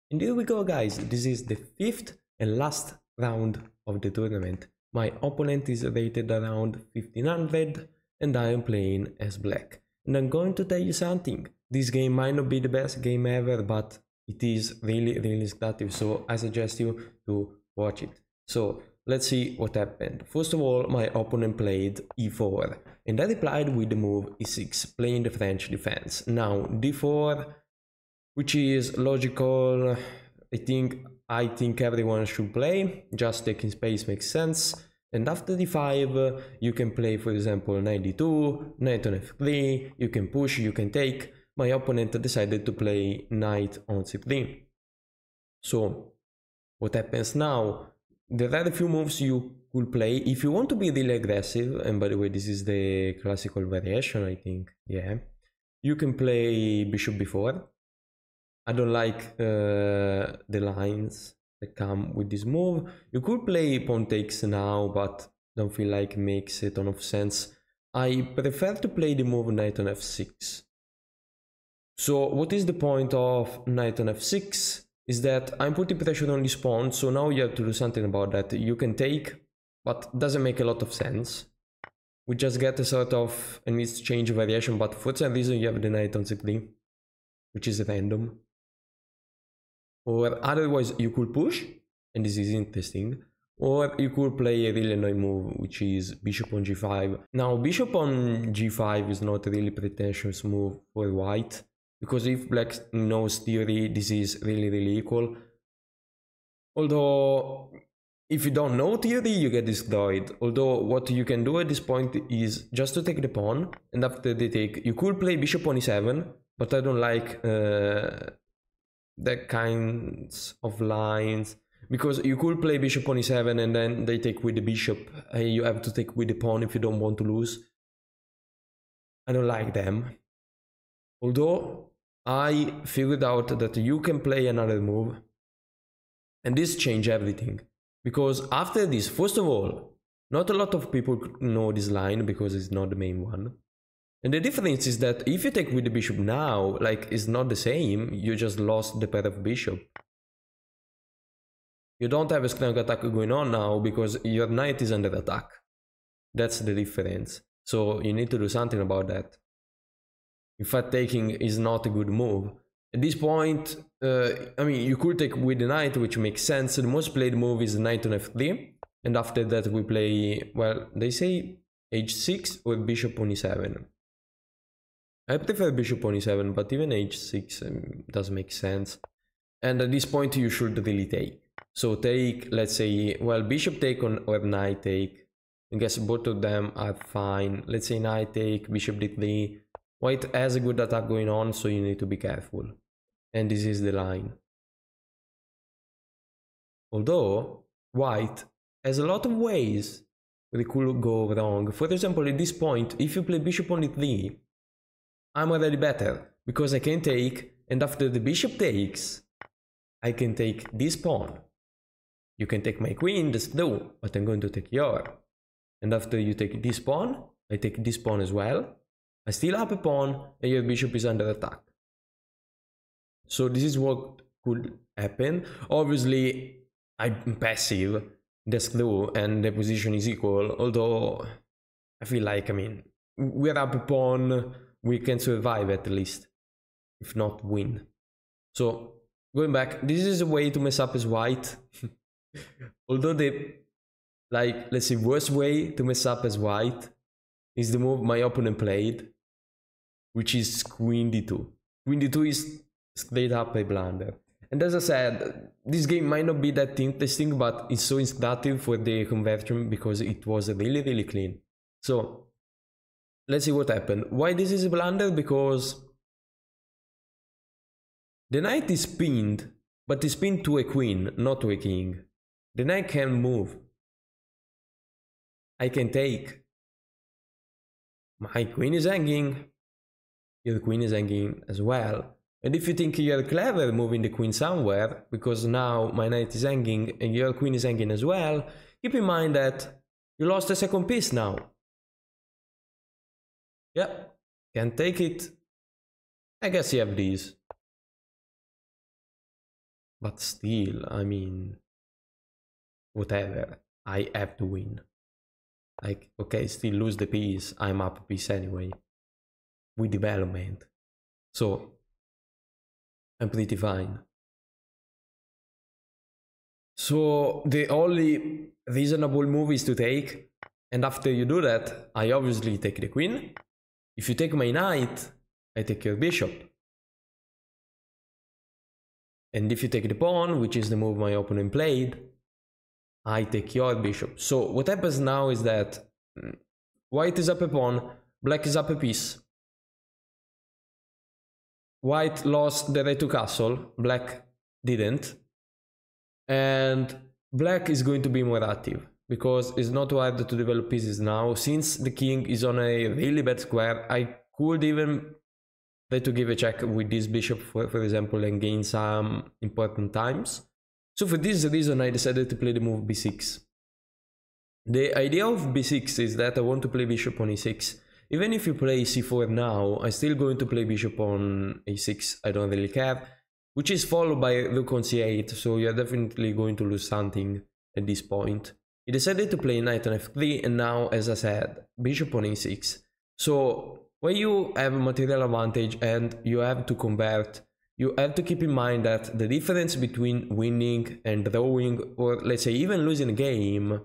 And here we go, guys. This is the fifth and last round of the tournament. My opponent is rated around 1500 and I am playing as black. And I'm going to tell you something. This game might not be the best game ever, but it is really exciting. So I suggest you to watch it. So let's see what happened. First of all, my opponent played e4 and I replied with the move e6, playing the French defense. Now d4, which is logical. I think everyone should play. Just taking space makes sense. And after d5, you can play, for example, knight d2, knight on f3. You can push, you can take. My opponent decided to play knight on c3. So what happens now? There are a few moves you could play if you want to be really aggressive. And by the way, this is the classical variation, I think. Yeah, you can play bishop b4. I don't like the lines that come with this move. You could play pawn takes now, but don't feel like it makes a ton of sense. I prefer to play the move knight on f6. So what is the point of knight on f6? Is that I'm putting pressure on this pawn, so now you have to do something about that. You can take, but doesn't make a lot of sense. We just get a sort of an exchange variation, but for some reason you have the knight on c3, which is random. Or otherwise you could push, and this is interesting, or you could play a really annoying move, which is bishop on g5. Now bishop on g5 is not a really pretentious move for white, because if black knows theory, this is really equal. Although if you don't know theory, you get destroyed. Although what you can do at this point is just to take the pawn, and after the take you could play bishop on e7, but I don't like that kinds of lines, because you could play bishop on e7 and then they take with the bishop. You have to take with the pawn if you don't want to lose. I don't like them. Although I figured out that you can play another move, and this changed everything. Because after this, first of all, not a lot of people know this line because it's not the main one. And the difference is that if you take with the bishop now, like, it's not the same. You just lost the pair of bishop. You don't have a strong attack going on now because your knight is under attack. That's the difference. So you need to do something about that. In fact, taking is not a good move. At this point, I mean, you could take with the knight, which makes sense. The most played move is knight on f3. And after that we play, well, they say h6 or bishop on e7. I prefer bishop on e7, but even h6 does make sense. And at this point you should really take. So take, let's say, well, bishop take or knight take. I guess both of them are fine. Let's say knight take, bishop d3. White has a good attack going on, so you need to be careful. And this is the line. Although white has a lot of ways where it could go wrong. For example, at this point, if you play bishop on e3, I'm already better, because I can take, and after the bishop takes, I can take this pawn. You can take my queen, that's true, but I'm going to take your. And after you take this pawn, I take this pawn as well. I still have a pawn, and your bishop is under attack. So this is what could happen. Obviously, I'm passive, that's true, and the position is equal, although I feel like, I mean, we're up a pawn, we can survive at least, if not win. So going back, this is a way to mess up as white. Although the, like, let's say, worst way to mess up as white is the move my opponent played, which is queen d2. Queen d2 is straight up a blunder. And as I said, this game might not be that interesting, but it's so instructive for the conversion because it was really clean. So let's see what happened. Why this is a blunder? Because the knight is pinned, but it's pinned to a queen, not to a king. The knight can move. I can take. My queen is hanging. Your queen is hanging as well. And if you think you're clever moving the queen somewhere, because now my knight is hanging and your queen is hanging as well, keep in mind that you lost a second piece now. Yeah, can't take it. I guess you have these. But still, I mean, whatever. I have to win. Like, okay, still lose the piece. I'm up a piece anyway. With development. So, I'm pretty fine. So, the only reasonable move is to take. And after you do that, I obviously take the queen. If you take my knight, I take your bishop. And if you take the pawn, which is the move my opponent played, I take your bishop. So what happens now is that white is up a pawn, black is up a piece. White lost the right to castle, black didn't. And black is going to be more active, because it's not hard to develop pieces now. Since the king is on a really bad square, I could even try to give a check with this bishop, for example, and gain some important times. So for this reason, I decided to play the move b6. The idea of b6 is that I want to play bishop on e6. Even if you play c4 now, I'm still going to play bishop on a6, I don't really care. Which is followed by rook on c8, so you're definitely going to lose something at this point. He decided to play knight on f3, and now, as I said, bishop on a6. So when you have a material advantage and you have to convert, you have to keep in mind that the difference between winning and drawing, or let's say even losing a game,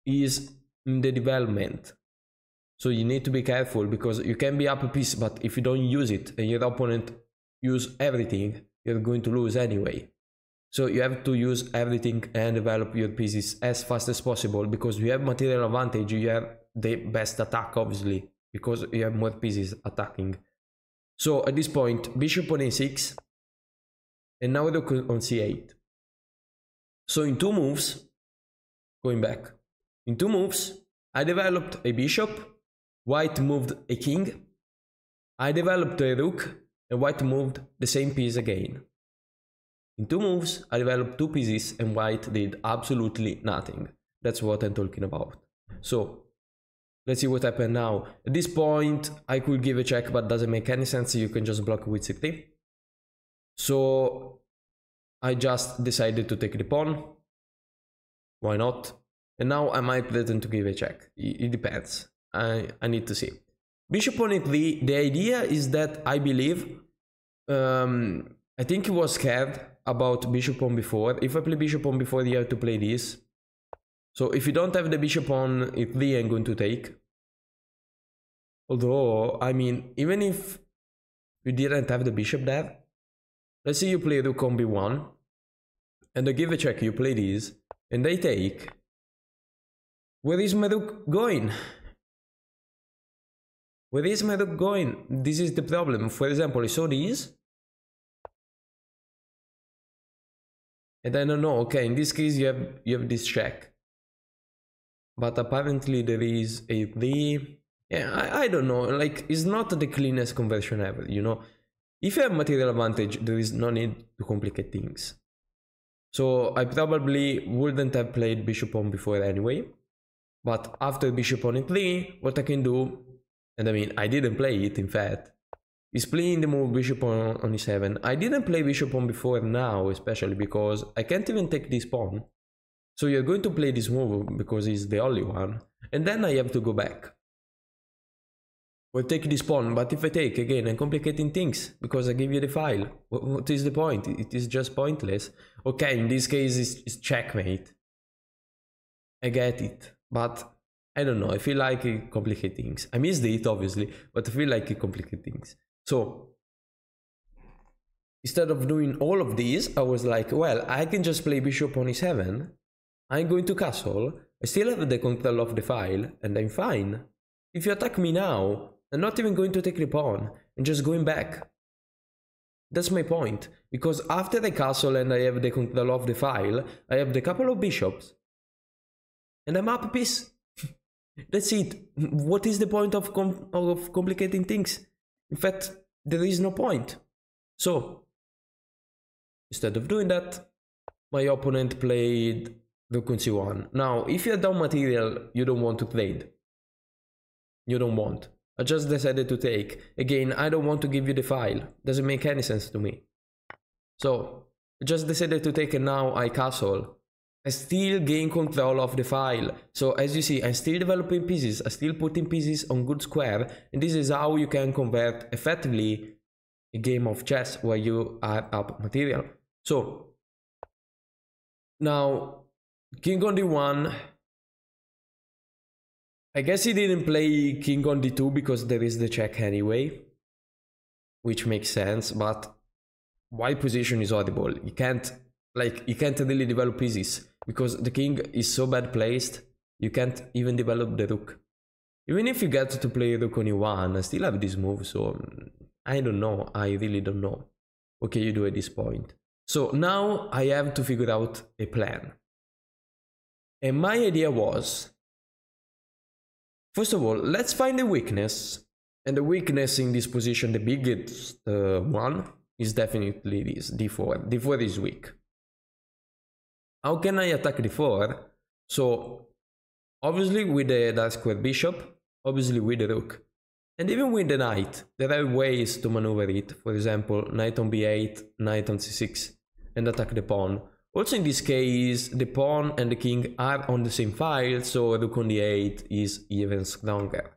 is in the development. So you need to be careful, because you can be up a piece, but if you don't use it and your opponent use everything, you're going to lose anyway. So you have to use everything and develop your pieces as fast as possible, because you have material advantage, you have the best attack obviously, because you have more pieces attacking. So at this point, bishop on a6, and now rook on c8. So in 2 moves, going back, in 2 moves, I developed a bishop, white moved a king, I developed a rook, and white moved the same piece again. In 2 moves, I developed 2 pieces and white did absolutely nothing. That's what I'm talking about. So, let's see what happened now. At this point, I could give a check, but doesn't make any sense. You can just block with c3. So, I just decided to take the pawn. Why not? And now I might pretend to give a check. It depends. I need to see. Bishop on e3, the idea is that I believe, I think he was scared about bishop on b4. If I play bishop on b4, you have to play this. So if you don't have the bishop on e3, I'm going to take. Although, I mean, even if you didn't have the bishop there, let's say you play rook on b1, and I give a check, you play this, and I take. Where is my rook going? Where is my rook going? This is the problem. For example, I saw this. And I don't know, okay, in this case you have this check. But apparently there is a 3. Yeah, I don't know, like, it's not the cleanest conversion ever, you know. If you have material advantage, there is no need to complicate things. So I probably wouldn't have played bishop on before anyway. But after bishop on e3, what I can do, and I mean, I didn't play it, in fact, is playing the move bishop on e7. I didn't play bishop on before now, especially because I can't even take this pawn. So you're going to play this move because it's the only one. And then I have to go back. We'll take this pawn, but if I take, again, I'm complicating things because I give you the file. What is the point? It is just pointless. Okay, in this case, it's checkmate. I get it, but I don't know, I feel like it complicates things. I missed it, obviously, but I feel like it complicates things. So, instead of doing all of these, I was like, well, I can just play bishop on e7. I'm going to castle. I still have the control of the file, and I'm fine. If you attack me now, I'm not even going to take the pawn, and just going back. That's my point, because after the castle and I have the control of the file, I have the couple of bishops, and I'm up a piece. That's it. What is the point of complicating things? In fact, there is no point. So, instead of doing that, my opponent played rook on c1. Now, if you're down material, you don't want to trade. You don't want. I just decided to take. Again, I don't want to give you the file. Doesn't make any sense to me. So, I just decided to take it now. I castle. I still gain control of the file. So as you see, I'm still developing pieces. I'm still putting pieces on good square. And this is how you can convert effectively a game of chess where you add up material. So now king on d1. I guess he didn't play king on d2 because there is the check anyway, which makes sense, but white position is horrible. You can't really develop pieces because the king is so bad placed. You can't even develop the rook. Even if you get to play rook on e1, I still have this move, so I don't know. I really don't know what can you do at this point. So now I have to figure out a plan. And my idea was, first of all, let's find a weakness. And the weakness in this position, the biggest one, is definitely this, d4. d4 is weak. How can I attack d4? So, obviously with the dark square bishop, obviously with the rook. And even with the knight, there are ways to maneuver it. For example, knight on b8, knight on c6, and attack the pawn. Also in this case, the pawn and the king are on the same file, so rook on d8 is even stronger.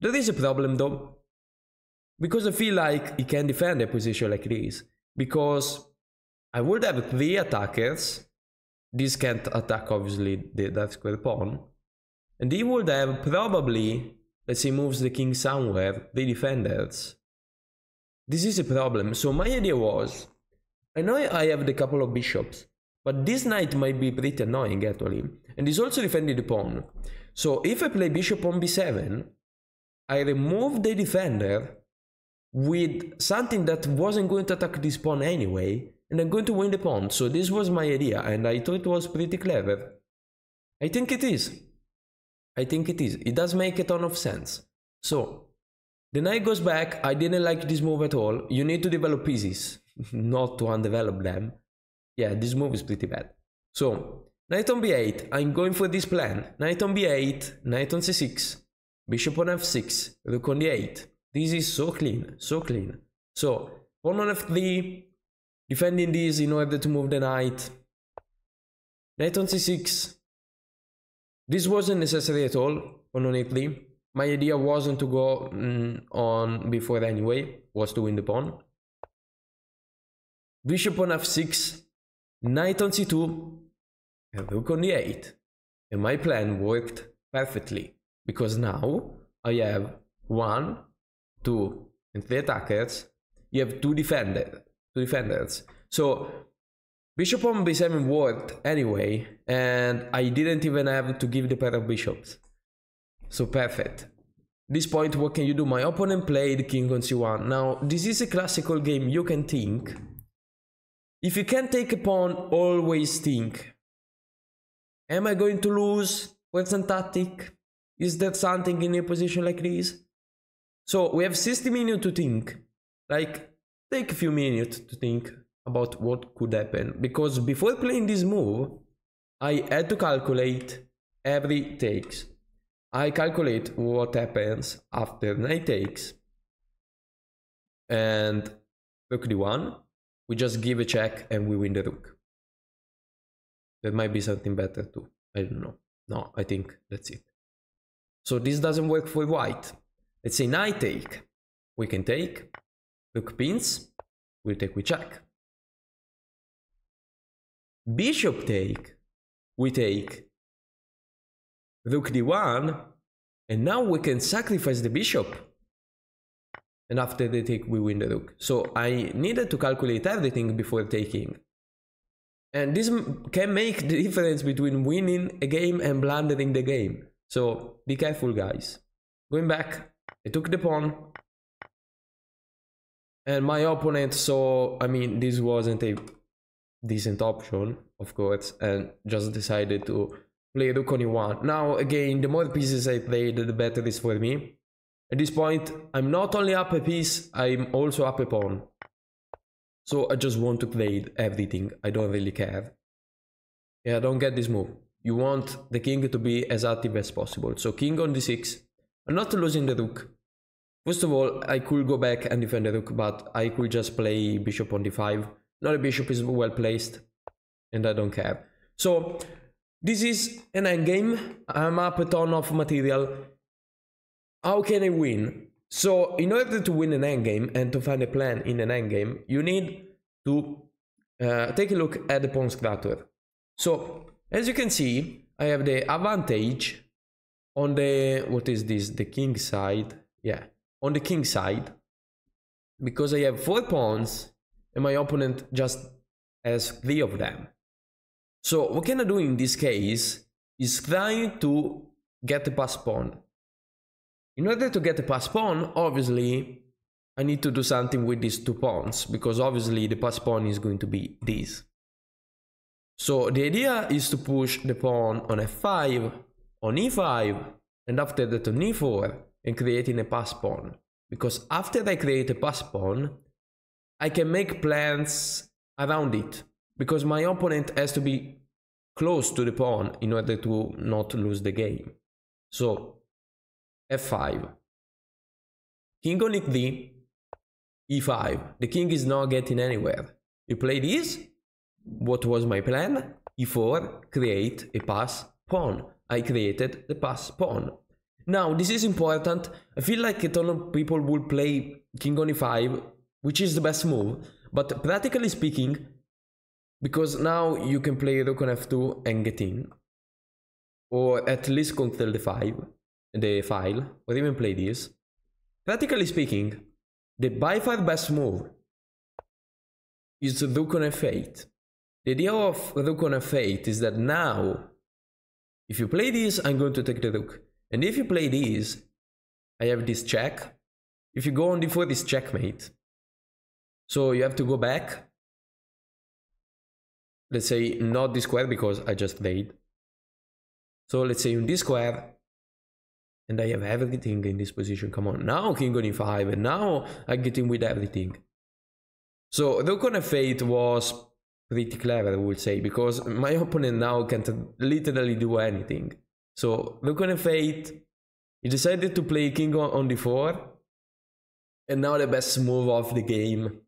There is a problem though, because I feel like he can defend a position like this, because I would have 3 attackers. This can't attack obviously the dark square pawn, and he would have probably, let's say, moves the king somewhere, the defenders. This is a problem. So my idea was, I know I have the couple of bishops, but this knight might be pretty annoying actually, and he's also defending the pawn. So if I play bishop on b7, I remove the defender with something that wasn't going to attack this pawn anyway, and I'm going to win the pawn. So this was my idea, and I thought it was pretty clever. I think it is. I think it is. It does make a ton of sense. So the knight goes back. I didn't like this move at all. You need to develop pieces, not to undevelop them. Yeah, this move is pretty bad. So knight on b8. I'm going for this plan. Knight on b8, knight on c6, bishop on f6, rook on d8. This is so clean, so clean. So pawn on f3, defending this in order to move the knight. Knight on c6. This wasn't necessary at all, pawn on a3. My idea wasn't to go on b4 anyway, was to win the pawn. Bishop on f6, knight on c2, and rook on d8. And my plan worked perfectly, because now I have 1, 2, and 3 attackers. You have two defenders. So bishop on b7 worked anyway, and I didn't even have to give the pair of bishops. So perfect. This point, what can you do? My opponent played king on c1. Now this is a classical game. You can think. If you can't take a pawn, always think. Am I going to lose? What's some tactic? Is there something in a position like this? So we have 60 minutes to think. Like, take a few minutes to think about what could happen. Because before playing this move, I had to calculate every takes. I calculate what happens after knight takes. And rook d1. We just give a check and we win the rook. There might be something better too. I don't know. No, I think that's it. So this doesn't work for white. Let's say knight take. We can take. Rook pins. We'll take, we check. Bishop take. We take. Rook d1. And now we can sacrifice the bishop. And after the take, we win the rook. So I needed to calculate everything before taking. And this can make the difference between winning a game and blundering the game. So be careful, guys. Going back, I took the pawn. And my opponent saw, I mean, this wasn't a decent option, of course, and just decided to play rook on e1. Now, again, the more pieces I played, the better it is for me. At this point, I'm not only up a piece, I'm also up a pawn. So I just want to play everything. I don't really care. Yeah, I don't get this move. You want the king to be as active as possible. So king on d6. I'm not losing the rook. First of all, I could go back and defend the rook, but I could just play bishop on d5. Now the bishop is well placed, and I don't care. So this is an endgame. I'm up a ton of material. How can I win? So in order to win an endgame and to find a plan in an endgame, you need to take a look at the pawn structure. So as you can see, I have the advantage on the, what is this, the king side? Yeah, on the king side, because I have 4 pawns and my opponent just has 3 of them. So what can I do in this case is try to get the pass pawn. In order to get the pass pawn, obviously I need to do something with these 2 pawns, because obviously the pass pawn is going to be this. So the idea is to push the pawn on f5, on e5, and after that on e4, and creating a pass pawn. Because after I create a pass pawn, I can make plans around it, because my opponent has to be close to the pawn in order to not lose the game. So f5, king on e3, e5. The king is not getting anywhere. You play this. What was my plan? e4, create a pass pawn. I created the pass pawn. Now this is important. I feel like a ton of people would play king on e5, which is the best move, but practically speaking, because now you can play rook on f2 and get in, or at least control the file, or even play this. Practically speaking, the by far best move is rook on f8. The idea of rook on f8 is that now, if you play this, I'm going to take the rook. And if you play this, I have this check. If you go on d4, this checkmate. So you have to go back. Let's say not this square because I just played. So let's say on this square, and I have everything in this position. Come on, now king on e5, and now I get in with everything. So rook on f8 was pretty clever, I would say, because my opponent now can't literally do anything. So rook on f8, he decided to play king on d4, and now the best move of the game.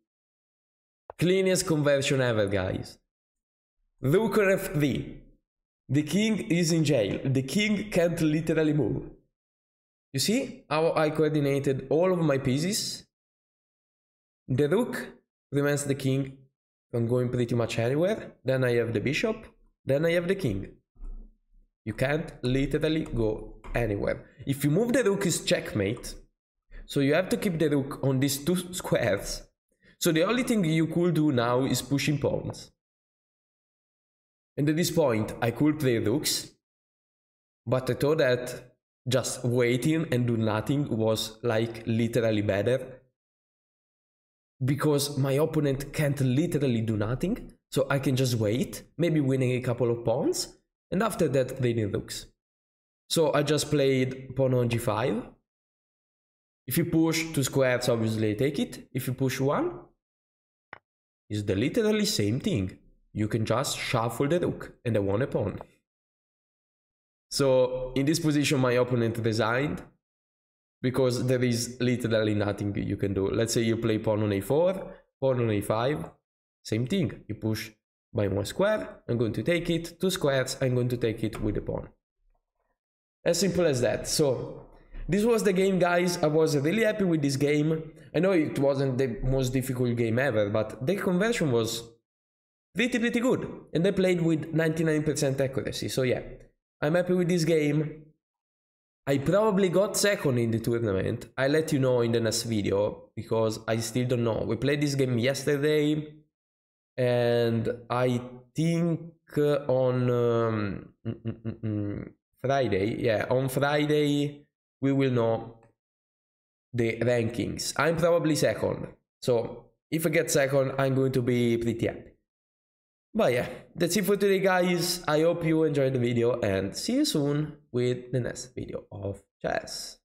Cleanest conversion ever, guys. Rook on f3. The king is in jail. The king can't literally move. You see how I coordinated all of my pieces? The rook prevents the king from going pretty much anywhere. Then I have the bishop. Then I have the king. You can't literally go anywhere. If you move the rook, is checkmate. So you have to keep the rook on these 2 squares. So the only thing you could do now is pushing pawns. And at this point, I could play rooks, but I thought that just waiting and do nothing was like literally better, because my opponent can't literally do nothing, so I can just wait, maybe winning a couple of pawns, and after that playing rooks. So I just played pawn on g5. If you push 2 squares, obviously I take it. If you push 1, it's the literally same thing. You can just shuffle the rook and I won a pawn. So in this position my opponent resigned, because there is literally nothing you can do. Let's say you play pawn on a4, pawn on a5, same thing. You push by 1 square, I'm going to take it, 2 squares, I'm going to take it with the pawn. As simple as that. So this was the game, guys. I was really happy with this game. I know it wasn't the most difficult game ever, but the conversion was pretty good, and I played with 99% accuracy, so yeah, I'm happy with this game. I probably got second in the tournament. I'll let you know in the next video, because I still don't know. We played this game yesterday, and I think on Friday, yeah, on Friday we will know the rankings. I'm probably second, so if I get second, I'm going to be pretty happy. But yeah, that's it for today, guys. I hope you enjoyed the video, and see you soon with the next video of chess.